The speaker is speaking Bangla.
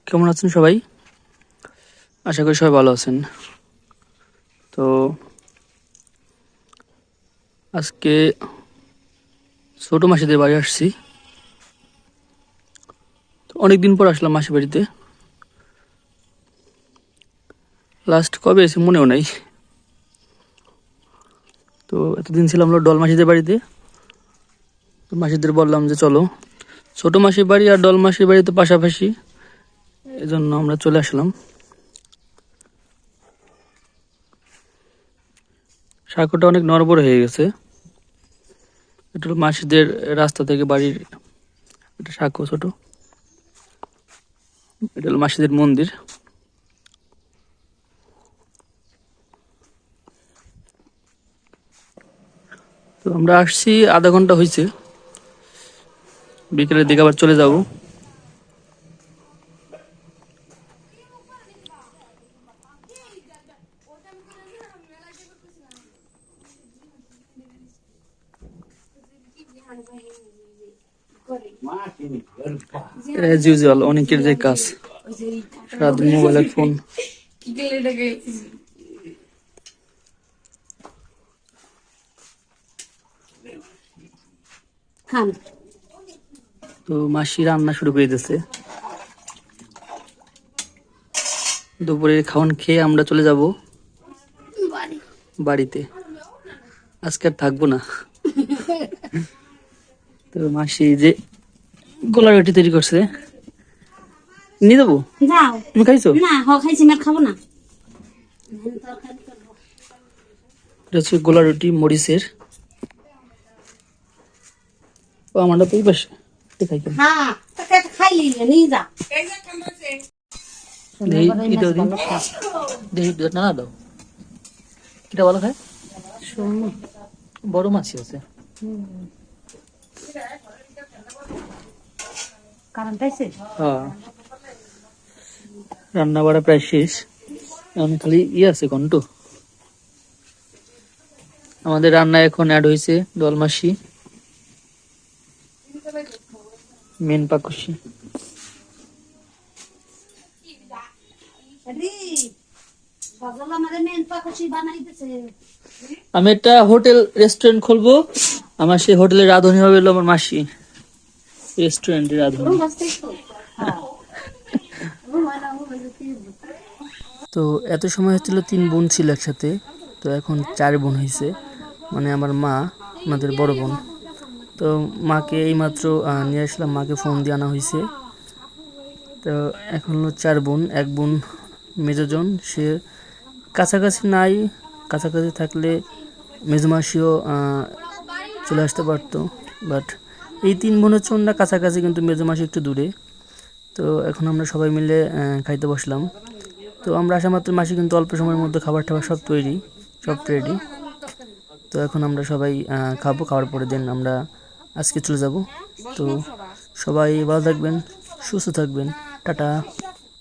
কেমন আছেন সবাই? আশা করি সবাই ভালো আছেন। তো আজকে ছোট মাসিদের বাড়ি আসছি। তো অনেকদিন পর আসলাম মাসির বাড়িতে। লাস্ট কবে এসে মনেও নাই। তো এতদিন ছিলাম হলো ডল মাসিদের বাড়িতে। তো মাসিদের বললাম যে চলো, ছোট মাসির বাড়ি আর ডল মাসির বাড়ি তো পাশাপাশি, এজন্য আমরা চলে আসলাম। সাঁকোটা অনেক নড়বড় হয়ে গেছে। এটা হলো মাসিদের রাস্তা থেকে বাড়ির একটা সাঁকো ছোট। এটা হলো মাসিদের মন্দির। তো আমরা আসছি আধা ঘন্টা হয়েছে, বিকেলের দিকে আবার চলে যাব। অ্যাজ ইউজুয়াল অনেকের যে কাজ, সারাদিন মোবাইলের ফোন। তো মাসি রান্না শুরু করে দিয়েছে। দুপুরে খাওয়ান খেয়ে আমরা চলে যাব বাড়িতে। আজকে আর থাকবো না। তো মাসি যে গোলা রুটি তৈরি করছে, নিয়ে যাবো। তুমি খাইছো? খাইছি না, খাবো না। এটা হচ্ছে গোলা রুটি মরিচের। ও আমারটা তো এই পাশে খাই কেন? খাইলি নিয়ে যা। না না দাও, এটা ভালো খায়। বড় মাছি আছে। হ্যাঁ, রান্না বাড়া প্রায় শেষ। এখন খালি আছে ঘন্টু। আমাদের রান্না এখন অ্যাড হয়েছে দলমাসি, মেন পাকুশি। আমি একটা হোটেল রেস্টুরেন্ট খুলবো। আমার সেই হোটেলের রাঁধুনি হবে আমার মাসি, রেস্টুরেন্টের রাঁধুনি। তো এত সময় হচ্ছিল 3 বোন ছিল একসাথে, তো এখন 4 বোন হয়েছে। মানে আমার মা, ওনাদের বড় বোন। তো মাকে এইমাত্র নিয়ে আসলাম, মাকে ফোন দিয়ে আনা হয়েছে। তো এখন হলো 4 বোন, 1 বোন মেজোজন, সে কাছাকাছি নাই। কাছাকাছি থাকলে মেজমাসিও চলে আসতে পারতো, বাট এই 3 বোন হচ্ছে ওনারা কাছাকাছি, কিন্তু মেজমাসি একটু দূরে। তো এখন আমরা সবাই মিলে খাইতে বসলাম। তো আমরা আসা মাত্র মাসি কিন্তু অল্প সময়ের মধ্যে খাবার টাবার সব তৈরি, সব রেডি। তো এখন আমরা সবাই খাবো, খাওয়ার পরে দিন আমরা আজকে চলে যাব। তো সবাই ভালো থাকবেন, সুস্থ থাকবেন, টাটা।